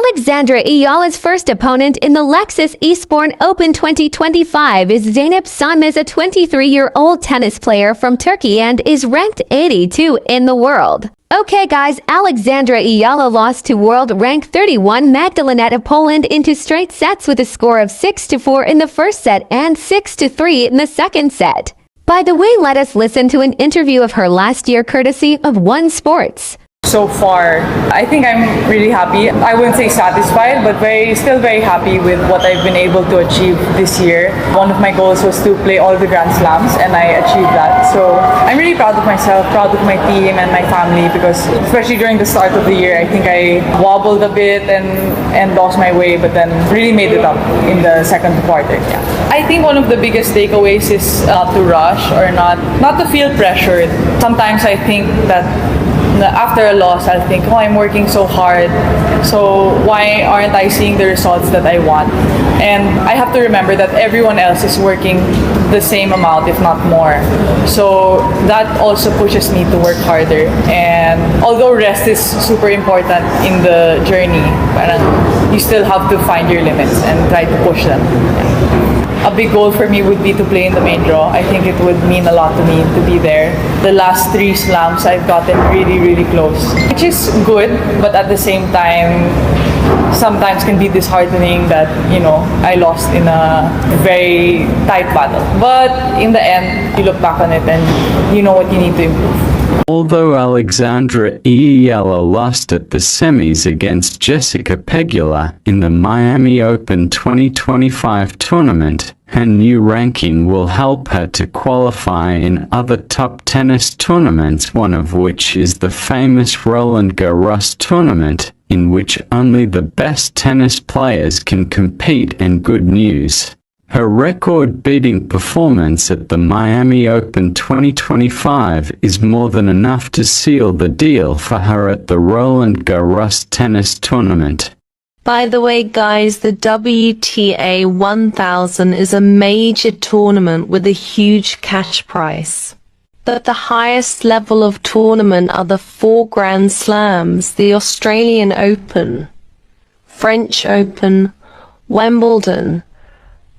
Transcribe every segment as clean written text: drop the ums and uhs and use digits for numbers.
Alexandra Eala's first opponent in the Lexus Eastbourne Open 2025 is Zeynep Sönmez, a 23-year-old tennis player from Turkey and is ranked 82 in the world. Okay guys, Alexandra Eala lost to world rank 31 Magdalenette of Poland in two straight sets with a score of 6-4 in the first set and 6-3 in the second set. By the way, let us listen to an interview of her last year courtesy of One Sports. So far, I think I'm really happy. I wouldn't say satisfied, but still very happy with what I've been able to achieve this year. One of my goals was to play all the Grand Slams, and I achieved that. So I'm really proud of myself, proud of my team and my family, because especially during the start of the year, I think I wobbled a bit and lost my way, but then really made it up in the second quarter. Yeah. I think one of the biggest takeaways is not to rush or not to feel pressured. Sometimes I think that after a loss, I'll think, oh, I'm working so hard, so why aren't I seeing the results that I want? And I have to remember that everyone else is working the same amount, if not more. So that also pushes me to work harder. And although rest is super important in the journey, you still have to find your limits and try to push them. Yeah. A big goal for me would be to play in the main draw. I think it would mean a lot to me to be there. The last 3 slams, I've gotten really, really close, which is good, but at the same time, sometimes can be disheartening that, I lost in a very tight battle. But in the end, you look back on it and you know what you need to improve. Although Alexandra Eala lost at the semis against Jessica Pegula in the Miami Open 2025 tournament, her new ranking will help her to qualify in other top tennis tournaments, one of which is the famous Roland Garros tournament, in which only the best tennis players can compete. And good news, her record-beating performance at the Miami Open 2025 is more than enough to seal the deal for her at the Roland Garros tennis tournament. By the way guys, the WTA 1000 is a major tournament with a huge cash prize. But the highest level of tournament are the 4 Grand Slams: the Australian Open, French Open, Wimbledon,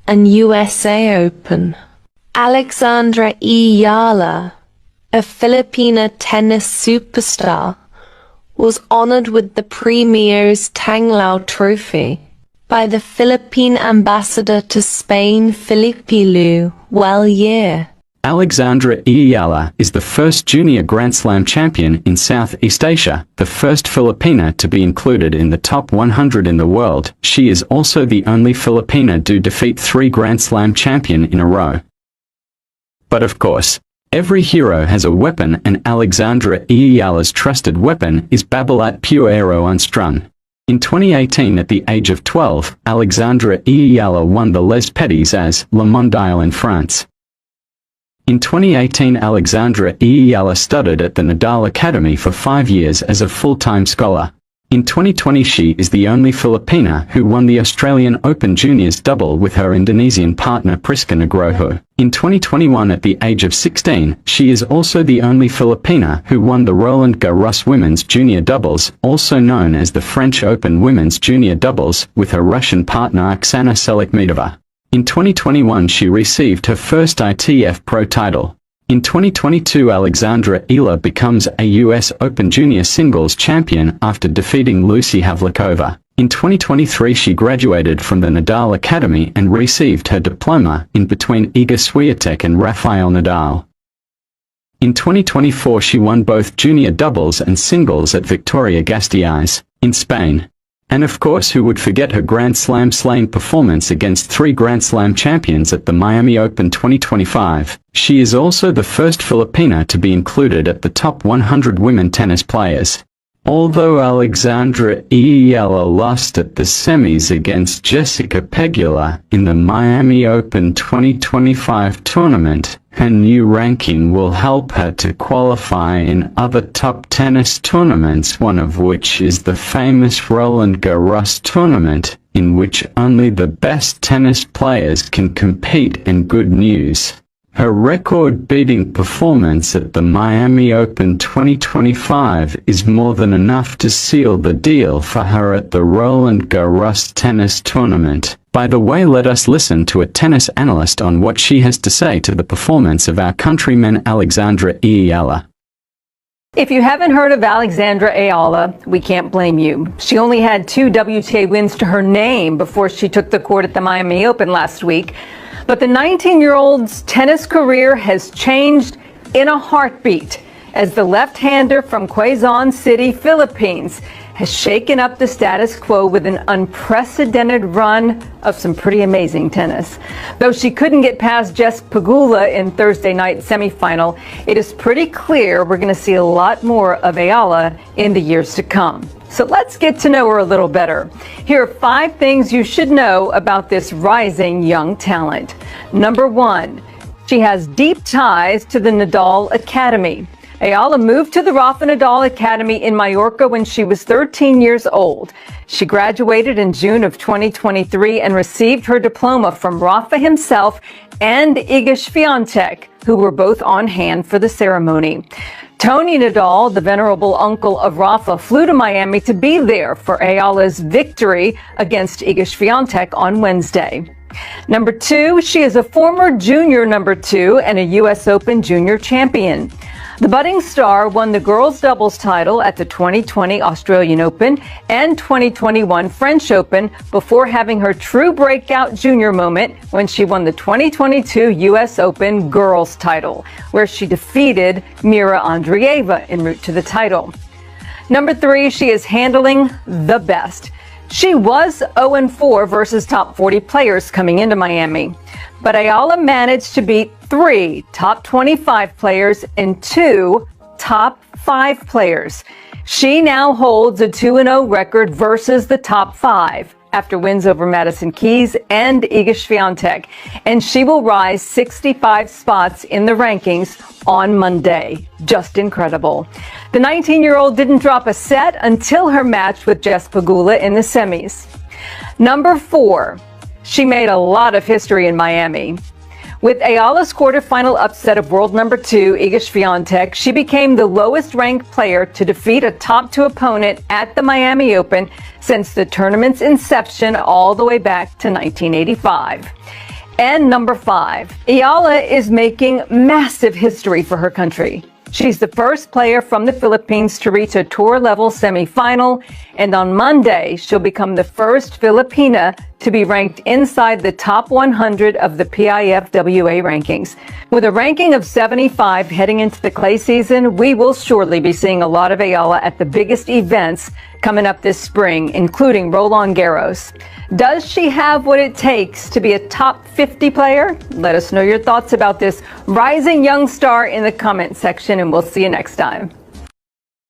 and USA Open. Alexandra Eala, a Filipina tennis superstar, was honored with the Premier's Tanglao Trophy by the Philippine ambassador to Spain, Felipe Lu. Well, yeah. Alexandra Eala is the first junior Grand Slam champion in Southeast Asia, the first Filipina to be included in the top 100 in the world. She is also the only Filipina to defeat 3 Grand Slam champions in a row. But of course, every hero has a weapon, and Alexandra Eala's trusted weapon is Babolat Pure Aero Unstrung. In 2018, at the age of 12, Alexandra Eala won the Les Petits as Le Mondial in France. In 2018, Alexandra Eala studied at the Nadal Academy for 5 years as a full-time scholar. In 2020, she is the only Filipina who won the Australian Open Juniors double with her Indonesian partner Priska Nugroho. In 2021, at the age of 16, she is also the only Filipina who won the Roland Garros Women's Junior Doubles, also known as the French Open Women's Junior Doubles, with her Russian partner Oksana Selekhmedova. In 2021, she received her first ITF Pro title. In 2022, Alexandra Eala becomes a US Open Junior Singles champion after defeating Lucy Havlikova. In 2023, she graduated from the Nadal Academy and received her diploma in between Iga Swiatek and Rafael Nadal. In 2024, she won both junior doubles and singles at Victoria Gasteiz in Spain. And of course, who would forget her Grand Slam slaying performance against 3 Grand Slam champions at the Miami Open 2025. She is also the first Filipina to be included at the top 100 women tennis players. Although Alexandra Eala lost at the semis against Jessica Pegula in the Miami Open 2025 tournament, her new ranking will help her to qualify in other top tennis tournaments, one of which is the famous Roland Garros tournament, in which only the best tennis players can compete. And good news, Her record-beating performance at the Miami Open 2025 is more than enough to seal the deal for her at the Roland Garros tennis tournament. By the way, let us listen to a tennis analyst on what she has to say to the performance of our countryman Alexandra eala. If you haven't heard of Alexandra Eala, we can't blame you. She only had 2 WTA wins to her name before she took the court at the Miami Open last week. But the 19-year-old's tennis career has changed in a heartbeat as the left-hander from Quezon City, Philippines, has shaken up the status quo with an unprecedented run of some pretty amazing tennis. Though she couldn't get past Jess Pegula in Thursday night semifinal, it is pretty clear we're going to see a lot more of Eala in the years to come. So let's get to know her a little better. Here are 5 things you should know about this rising young talent. Number 1, she has deep ties to the Nadal Academy. Eala moved to the Rafa Nadal Academy in Mallorca when she was 13 years old. She graduated in June of 2023 and received her diploma from Rafa himself and Iga Swiatek, who were both on hand for the ceremony. Tony Nadal, the venerable uncle of Rafa, flew to Miami to be there for Eala's victory against Iga Swiatek on Wednesday. Number 2, she is a former junior number 2 and a U.S. Open junior champion. The budding star won the girls' doubles title at the 2020 Australian Open and 2021 French Open before having her true breakout junior moment when she won the 2022 U.S. Open girls' title, where she defeated Mira Andreeva en route to the title. Number 3, she is handling the best. She was 0-4 versus top 40 players coming into Miami, but Eala managed to beat 3 top 25 players and 2 top 5 players. She now holds a 2-0 record versus the top 5 after wins over Madison Keys and Iga Swiatek, and she will rise 65 spots in the rankings on Monday. Just incredible. The 19-year-old didn't drop a set until her match with Jess Pegula in the semis. Number 4, she made a lot of history in Miami. With Eala's quarterfinal upset of world number 2, Iga Swiatek, she became the lowest-ranked player to defeat a top 2 opponent at the Miami Open since the tournament's inception all the way back to 1985. And number 5, Eala is making massive history for her country. She's the first player from the Philippines to reach a tour-level semifinal, and on Monday, she'll become the first Filipina to be ranked inside the top 100 of the PIFWA rankings. With a ranking of 75 heading into the clay season, we will surely be seeing a lot of Eala at the biggest events coming up this spring, including Roland Garros. Does she have what it takes to be a top 50 player? Let us know your thoughts about this rising young star in the comment section, and we'll see you next time.